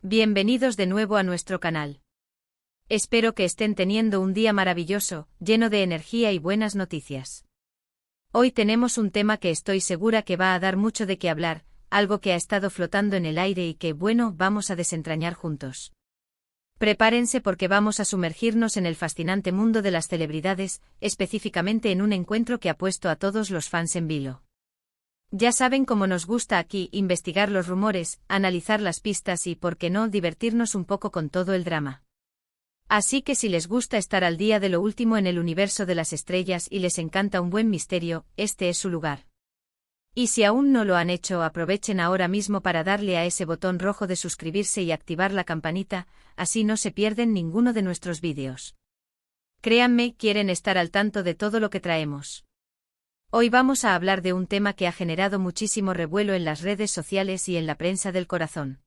Bienvenidos de nuevo a nuestro canal. Espero que estén teniendo un día maravilloso, lleno de energía y buenas noticias. Hoy tenemos un tema que estoy segura que va a dar mucho de qué hablar, algo que ha estado flotando en el aire y que, bueno, vamos a desentrañar juntos. Prepárense porque vamos a sumergirnos en el fascinante mundo de las celebridades, específicamente en un encuentro que ha puesto a todos los fans en vilo. Ya saben cómo nos gusta aquí investigar los rumores, analizar las pistas y, por qué no, divertirnos un poco con todo el drama. Así que si les gusta estar al día de lo último en el universo de las estrellas y les encanta un buen misterio, este es su lugar. Y si aún no lo han hecho, aprovechen ahora mismo para darle a ese botón rojo de suscribirse y activar la campanita, así no se pierden ninguno de nuestros vídeos. Créanme, quieren estar al tanto de todo lo que traemos. Hoy vamos a hablar de un tema que ha generado muchísimo revuelo en las redes sociales y en la prensa del corazón.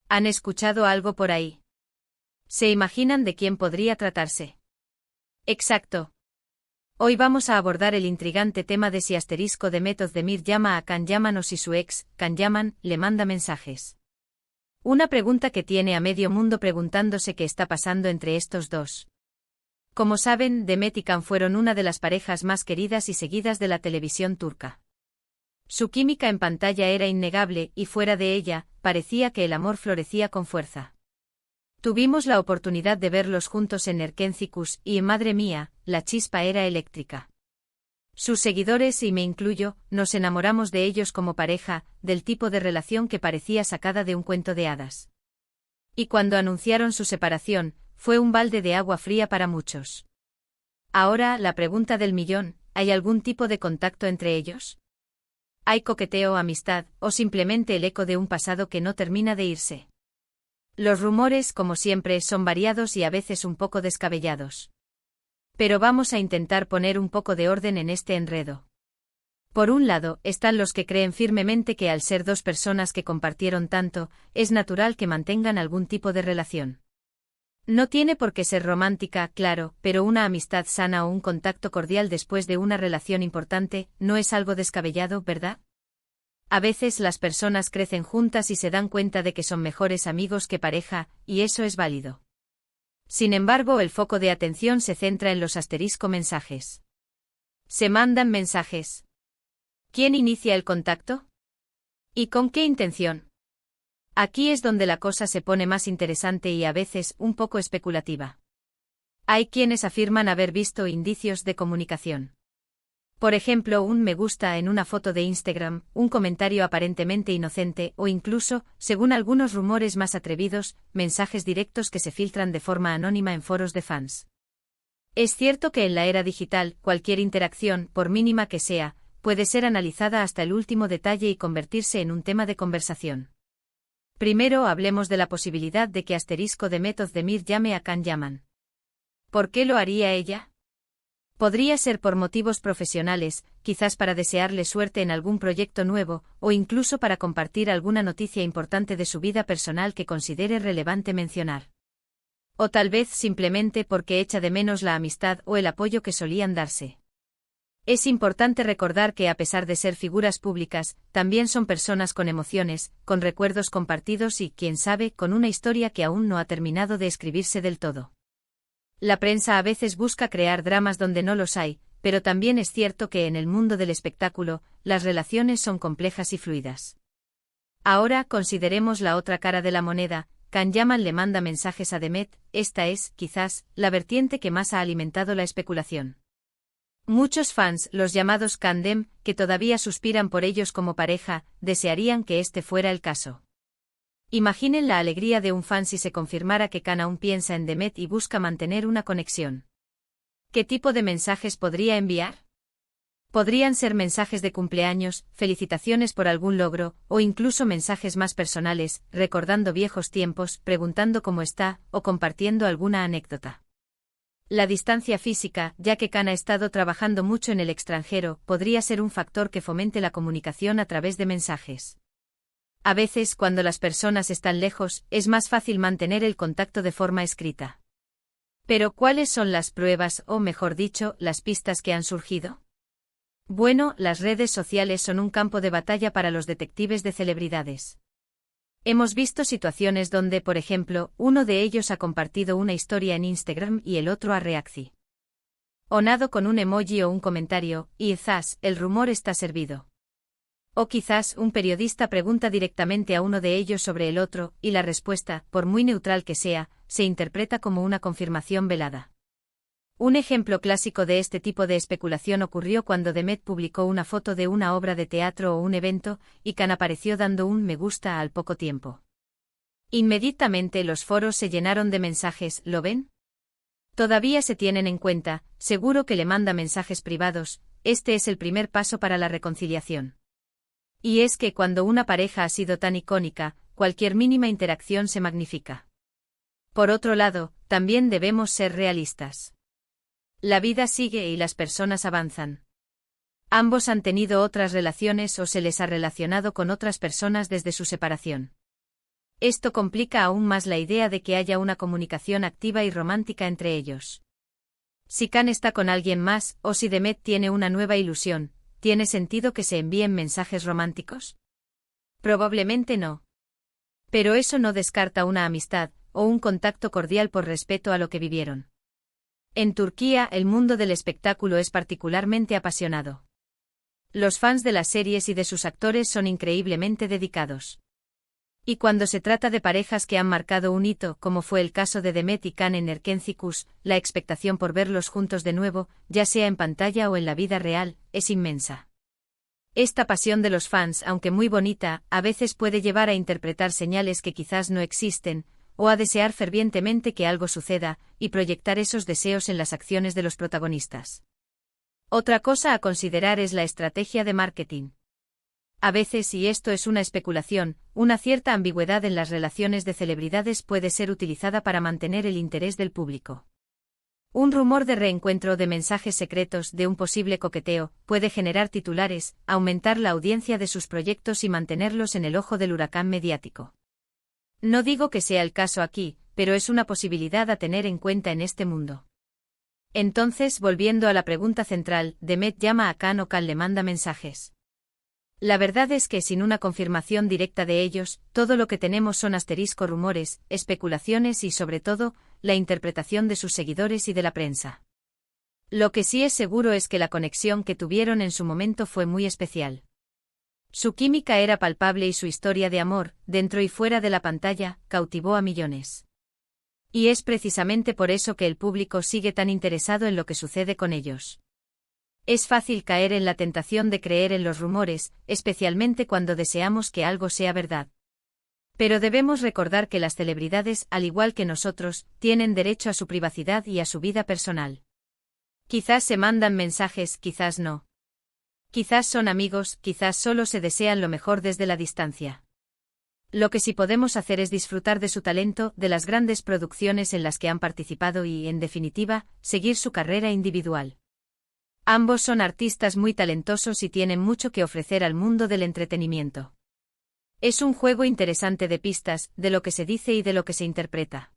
¿Han escuchado algo por ahí? ¿Se imaginan de quién podría tratarse? Exacto. Hoy vamos a abordar el intrigante tema de si Demet Özdemir llama a Can Yaman o si su ex, Can Yaman, le manda mensajes. Una pregunta que tiene a medio mundo preguntándose qué está pasando entre estos dos. Como saben, Demet y Can fueron una de las parejas más queridas y seguidas de la televisión turca. Su química en pantalla era innegable y fuera de ella, parecía que el amor florecía con fuerza. Tuvimos la oportunidad de verlos juntos en Erkencikus y, madre mía, la chispa era eléctrica. Sus seguidores, y me incluyo, nos enamoramos de ellos como pareja, del tipo de relación que parecía sacada de un cuento de hadas. Y cuando anunciaron su separación, fue un balde de agua fría para muchos. Ahora, la pregunta del millón, ¿hay algún tipo de contacto entre ellos? ¿Hay coqueteo, amistad, o simplemente el eco de un pasado que no termina de irse? Los rumores, como siempre, son variados y a veces un poco descabellados. Pero vamos a intentar poner un poco de orden en este enredo. Por un lado, están los que creen firmemente que al ser dos personas que compartieron tanto, es natural que mantengan algún tipo de relación. No tiene por qué ser romántica, claro, pero una amistad sana o un contacto cordial después de una relación importante, no es algo descabellado, ¿verdad? A veces las personas crecen juntas y se dan cuenta de que son mejores amigos que pareja, y eso es válido. Sin embargo, el foco de atención se centra en los mensajes. ¿Se mandan mensajes? ¿Quién inicia el contacto? ¿Y con qué intención? Aquí es donde la cosa se pone más interesante y a veces un poco especulativa. Hay quienes afirman haber visto indicios de comunicación. Por ejemplo, un me gusta en una foto de Instagram, un comentario aparentemente inocente o incluso, según algunos rumores más atrevidos, mensajes directos que se filtran de forma anónima en foros de fans. Es cierto que en la era digital, cualquier interacción, por mínima que sea, puede ser analizada hasta el último detalle y convertirse en un tema de conversación. Primero hablemos de la posibilidad de que Demet Özdemir llame a Can Yaman. ¿Por qué lo haría ella? Podría ser por motivos profesionales, quizás para desearle suerte en algún proyecto nuevo, o incluso para compartir alguna noticia importante de su vida personal que considere relevante mencionar. O tal vez simplemente porque echa de menos la amistad o el apoyo que solían darse. Es importante recordar que a pesar de ser figuras públicas, también son personas con emociones, con recuerdos compartidos y, quién sabe, con una historia que aún no ha terminado de escribirse del todo. La prensa a veces busca crear dramas donde no los hay, pero también es cierto que en el mundo del espectáculo, las relaciones son complejas y fluidas. Ahora consideremos la otra cara de la moneda. Can Yaman le manda mensajes a Demet, esta es, quizás, la vertiente que más ha alimentado la especulación. Muchos fans, los llamados Candem, que todavía suspiran por ellos como pareja, desearían que este fuera el caso. Imaginen la alegría de un fan si se confirmara que Can aún piensa en Demet y busca mantener una conexión. ¿Qué tipo de mensajes podría enviar? Podrían ser mensajes de cumpleaños, felicitaciones por algún logro, o incluso mensajes más personales, recordando viejos tiempos, preguntando cómo está, o compartiendo alguna anécdota. La distancia física, ya que Can ha estado trabajando mucho en el extranjero, podría ser un factor que fomente la comunicación a través de mensajes. A veces, cuando las personas están lejos, es más fácil mantener el contacto de forma escrita. Pero, ¿cuáles son las pruebas, o mejor dicho, las pistas que han surgido? Bueno, las redes sociales son un campo de batalla para los detectives de celebridades. Hemos visto situaciones donde, por ejemplo, uno de ellos ha compartido una historia en Instagram y el otro ha reaccionado con un emoji o un comentario, y ¡zas!, el rumor está servido. O quizás un periodista pregunta directamente a uno de ellos sobre el otro, y la respuesta, por muy neutral que sea, se interpreta como una confirmación velada. Un ejemplo clásico de este tipo de especulación ocurrió cuando Demet publicó una foto de una obra de teatro o un evento, y Khan apareció dando un me gusta al poco tiempo. Inmediatamente los foros se llenaron de mensajes, ¿lo ven? Todavía se tienen en cuenta, seguro que le manda mensajes privados, este es el primer paso para la reconciliación. Y es que cuando una pareja ha sido tan icónica, cualquier mínima interacción se magnifica. Por otro lado, también debemos ser realistas. La vida sigue y las personas avanzan. Ambos han tenido otras relaciones o se les ha relacionado con otras personas desde su separación. Esto complica aún más la idea de que haya una comunicación activa y romántica entre ellos. Si Khan está con alguien más, o si Demet tiene una nueva ilusión, ¿tiene sentido que se envíen mensajes románticos? Probablemente no. Pero eso no descarta una amistad, o un contacto cordial por respeto a lo que vivieron. En Turquía el mundo del espectáculo es particularmente apasionado. Los fans de las series y de sus actores son increíblemente dedicados. Y cuando se trata de parejas que han marcado un hito, como fue el caso de Demet y Khan en Erkenci, la expectación por verlos juntos de nuevo, ya sea en pantalla o en la vida real, es inmensa. Esta pasión de los fans, aunque muy bonita, a veces puede llevar a interpretar señales que quizás no existen, o a desear fervientemente que algo suceda, y proyectar esos deseos en las acciones de los protagonistas. Otra cosa a considerar es la estrategia de marketing. A veces, y esto es una especulación, una cierta ambigüedad en las relaciones de celebridades puede ser utilizada para mantener el interés del público. Un rumor de reencuentro de mensajes secretos de un posible coqueteo puede generar titulares, aumentar la audiencia de sus proyectos y mantenerlos en el ojo del huracán mediático. No digo que sea el caso aquí, pero es una posibilidad a tener en cuenta en este mundo. Entonces, volviendo a la pregunta central, ¿Demet llama a Khan o Khan le manda mensajes? La verdad es que sin una confirmación directa de ellos, todo lo que tenemos son rumores, especulaciones y sobre todo, la interpretación de sus seguidores y de la prensa. Lo que sí es seguro es que la conexión que tuvieron en su momento fue muy especial. Su química era palpable y su historia de amor, dentro y fuera de la pantalla, cautivó a millones. Y es precisamente por eso que el público sigue tan interesado en lo que sucede con ellos. Es fácil caer en la tentación de creer en los rumores, especialmente cuando deseamos que algo sea verdad. Pero debemos recordar que las celebridades, al igual que nosotros, tienen derecho a su privacidad y a su vida personal. Quizás se mandan mensajes, quizás no. Quizás son amigos, quizás solo se desean lo mejor desde la distancia. Lo que sí podemos hacer es disfrutar de su talento, de las grandes producciones en las que han participado y, en definitiva, seguir su carrera individual. Ambos son artistas muy talentosos y tienen mucho que ofrecer al mundo del entretenimiento. Es un juego interesante de pistas, de lo que se dice y de lo que se interpreta.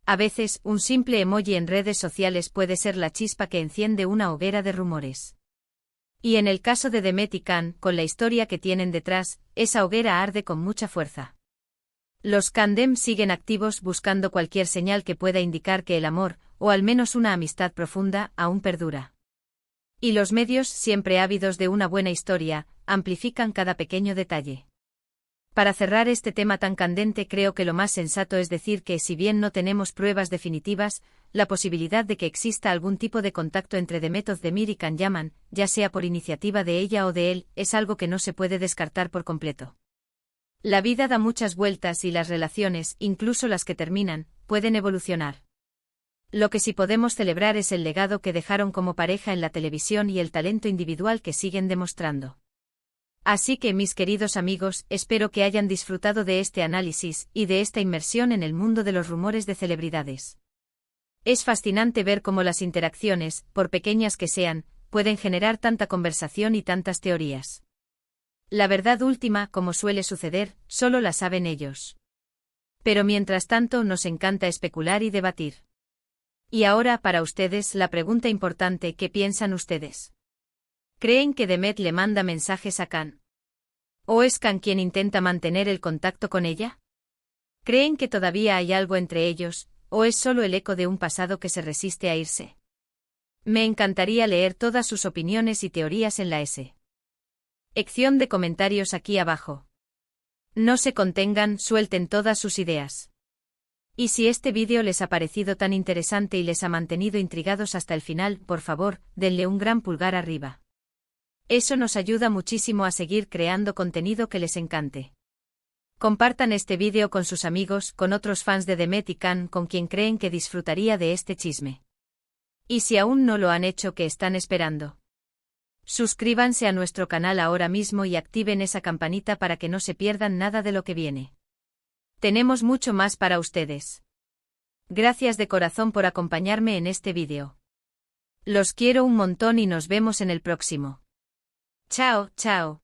A veces, un simple emoji en redes sociales puede ser la chispa que enciende una hoguera de rumores. Y en el caso de Demet y Khan, con la historia que tienen detrás, esa hoguera arde con mucha fuerza. Los Khandem siguen activos buscando cualquier señal que pueda indicar que el amor, o al menos una amistad profunda, aún perdura. Y los medios, siempre ávidos de una buena historia, amplifican cada pequeño detalle. Para cerrar este tema tan candente, creo que lo más sensato es decir que, si bien no tenemos pruebas definitivas, la posibilidad de que exista algún tipo de contacto entre Demet Özdemir y Can Yaman, ya sea por iniciativa de ella o de él, es algo que no se puede descartar por completo. La vida da muchas vueltas y las relaciones, incluso las que terminan, pueden evolucionar. Lo que sí podemos celebrar es el legado que dejaron como pareja en la televisión y el talento individual que siguen demostrando. Así que, mis queridos amigos, espero que hayan disfrutado de este análisis y de esta inmersión en el mundo de los rumores de celebridades. Es fascinante ver cómo las interacciones, por pequeñas que sean, pueden generar tanta conversación y tantas teorías. La verdad última, como suele suceder, solo la saben ellos. Pero mientras tanto nos encanta especular y debatir. Y ahora, para ustedes, la pregunta importante: ¿qué piensan ustedes? ¿Creen que Demet le manda mensajes a Khan? ¿O es Can quien intenta mantener el contacto con ella? ¿Creen que todavía hay algo entre ellos, o es solo el eco de un pasado que se resiste a irse? Me encantaría leer todas sus opiniones y teorías en la sección de comentarios aquí abajo. No se contengan, suelten todas sus ideas. Y si este vídeo les ha parecido tan interesante y les ha mantenido intrigados hasta el final, por favor, denle un gran pulgar arriba. Eso nos ayuda muchísimo a seguir creando contenido que les encante. Compartan este vídeo con sus amigos, con otros fans de Demet y Can con quien creen que disfrutaría de este chisme. Y si aún no lo han hecho, ¿qué están esperando? Suscríbanse a nuestro canal ahora mismo y activen esa campanita para que no se pierdan nada de lo que viene. Tenemos mucho más para ustedes. Gracias de corazón por acompañarme en este vídeo. Los quiero un montón y nos vemos en el próximo. Chao, chao.